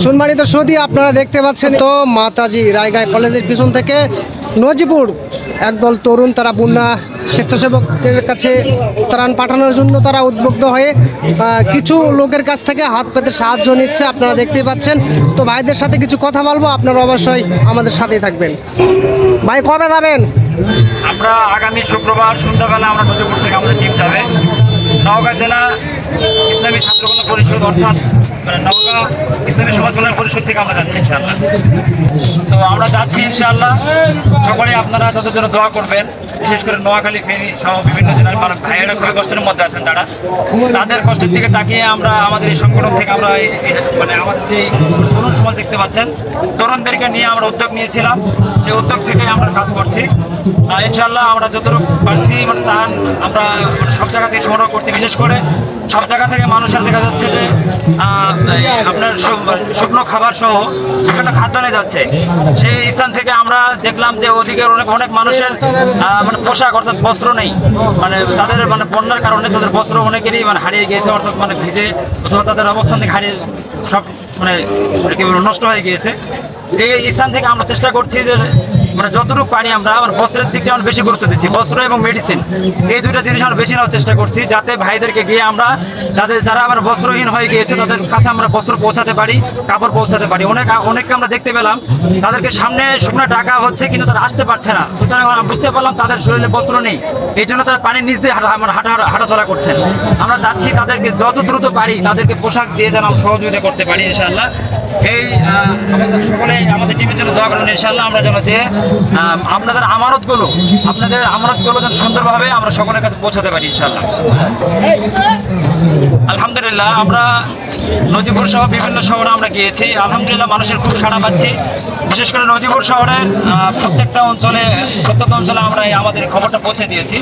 সম্মানিত সুধী, আপনারা দেখতে পাচ্ছেন তো মাতাজি রায়গাঁও কলেজের পিছন থেকে নজিপুর একদল তরুণ, তারা বন্যা স্বেচ্ছাসেবকদের কাছে ত্রাণ পাঠানোর জন্য তারা উদ্বুদ্ধ হয়ে কিছু লোকের কাছ থেকে হাত পেতে সাহায্য নিচ্ছে, আপনারা দেখতেই পাচ্ছেন। তো ভাইদের সাথে কিছু কথা বলবো, আপনারা অবশ্যই আমাদের সাথেই থাকবেন। ভাই কবে যাবেন? আমরা আগামী শুক্রবার সন্ধ্যাবেলা আমরা নজিপুর থেকে আমাদের টিম যাবে নওগাঁ জেলা ইসলামী ছাত্র কল্যাণ পরিষদ, অর্থাৎ নওগাঁ ইসলামী সমাজ কল্যাণ পরিষদ থেকে আমরা যাচ্ছি ইনশাআল্লাহ। তো আমরা যাচ্ছি ইনশাআল্লাহ, সকলে আপনারা তাদের জন্য দোয়া করবেন। বিশেষ করে নোয়াখালী, ফেনী সহ বিভিন্ন জেলার ভাইয়েরা খুবই কষ্টের মধ্যে আছেন, তাদের কষ্টের দিকে তাকিয়ে আমরা আমাদের এই সংগঠন থেকে আমরা আমাদের যে তরুণ সমাজ দেখতে পাচ্ছেন, তরুণদেরকে নিয়ে আমরা উদ্যোগ নিয়েছিলাম। সেই উদ্যোগ থেকে আমরা কাজ করছি ইনশাআল্লাহ। আমরা যতটুকু পারছি ত্রাণ আমরা সব জায়গা থেকে সংগ্রহ করছি। বিশেষ করে সব জায়গা থেকে মানুষের দেখা যাচ্ছে যে আপনার শুকনো খাবার সহ বিভিন্ন খাদ্য নিয়ে যাচ্ছে। সেই স্থান থেকে আমরা দেখলাম যে ওদিকে অনেক মানুষের পোশাক অর্থাৎ বস্ত্র নেই, তাদের বন্যার কারণে তাদের বস্ত্র অনেকেরই হারিয়ে গিয়েছে, অর্থাৎ ভিজে অথবা তাদের অবস্থান থেকে হারিয়ে সব নষ্ট হয়ে গিয়েছে। এই স্থান থেকে আমরা চেষ্টা করছি যে যতটুকু পারি আমরা বস্ত্রের দিকটা আমরা বেশি গুরুত্ব দিচ্ছি। বস্ত্র এবং মেডিসিন, এই দুইটা জিনিস আমরা বেশি নেওয়ার চেষ্টা করছি, যাতে ভাইদেরকে গিয়ে আমরা যারা বস্ত্রহীন হয়ে গিয়েছে তাদের কাছে আমরা বস্ত্র পৌঁছাতে পারি, কাপড় পৌঁছাতে পারি। অনেককে আমরা দেখতে পেলাম তাদেরকে সামনে শুকনো টাকা হচ্ছে, কিন্তু তারা আসতে পারছে না। সুতরাং আমরা বুঝতে পারলাম তাদের শরীরে বস্ত্র নেই, এই জন্য তারা পানির নিচ দিয়ে হাঁটাচলা করছেন। আমরা যাচ্ছি তাদেরকে যত দ্রুত পারি তাদেরকে পোশাক দিয়ে যেন আমরা সহযোগিতা করতে পারি ইনশাআল্লাহ। এই সকলে আমাদের টিমের জন্য দোয়া করেন ইনশাআল্লাহ। আমরা যেন যে আপনাদের আমানতগুলো যেন সুন্দরভাবে আমরা সকলের কাছে পৌঁছাতে পারি ইনশাআল্লাহ। আলহামদুলিল্লাহ, আমরা নজিপুর সহ বিভিন্ন শহরে আমরা গিয়েছি। আলহামদুলিল্লাহ, মানুষের খুব সাড়া পাচ্ছি। বিশেষ করে নজিপুর শহরের প্রত্যেকটা অঞ্চলে আমরা আমাদের খবরটা পৌঁছে দিয়েছি,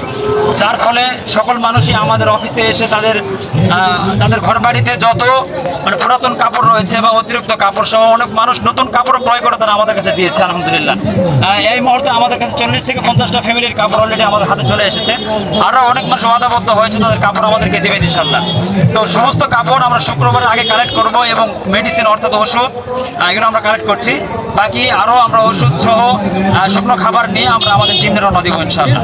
যার ফলে সকল মানুষই আমাদের অফিসে এসে তাদের ঘর বাড়িতে যত পুরাতন কাপড় রয়েছে বা অতিরিক্ত কাপড় সহ অনেক মানুষ নতুন কাপড় ক্রয় করে তারা আমাদের কাছে দিয়েছে আলহামদুলিল্লাহ। এই মুহূর্তে আমাদের কাছে 40 থেকে 50টা ফ্যামিলির কাপড় অলরেডি আমাদের হাতে চলে এসেছে। আরও অনেক মানুষ ওয়াদাবদ্ধ হয়েছে তাদের কাপড় আমাদেরকে দেবেন ইনশাআল্লাহ। তো সমস্ত কাপড় আমরা শুক্রবারের আগে কালেক্ট করব এবং মেডিসিন অর্থাৎ ওষুধ এগুলো আমরা কালেক্ট করছি। বাকি আরও আমরা ওষুধ সহ শুকনো খাবার নিয়ে আমরা আমাদের টিমে রওনা দিব ইনশাআল্লাহ।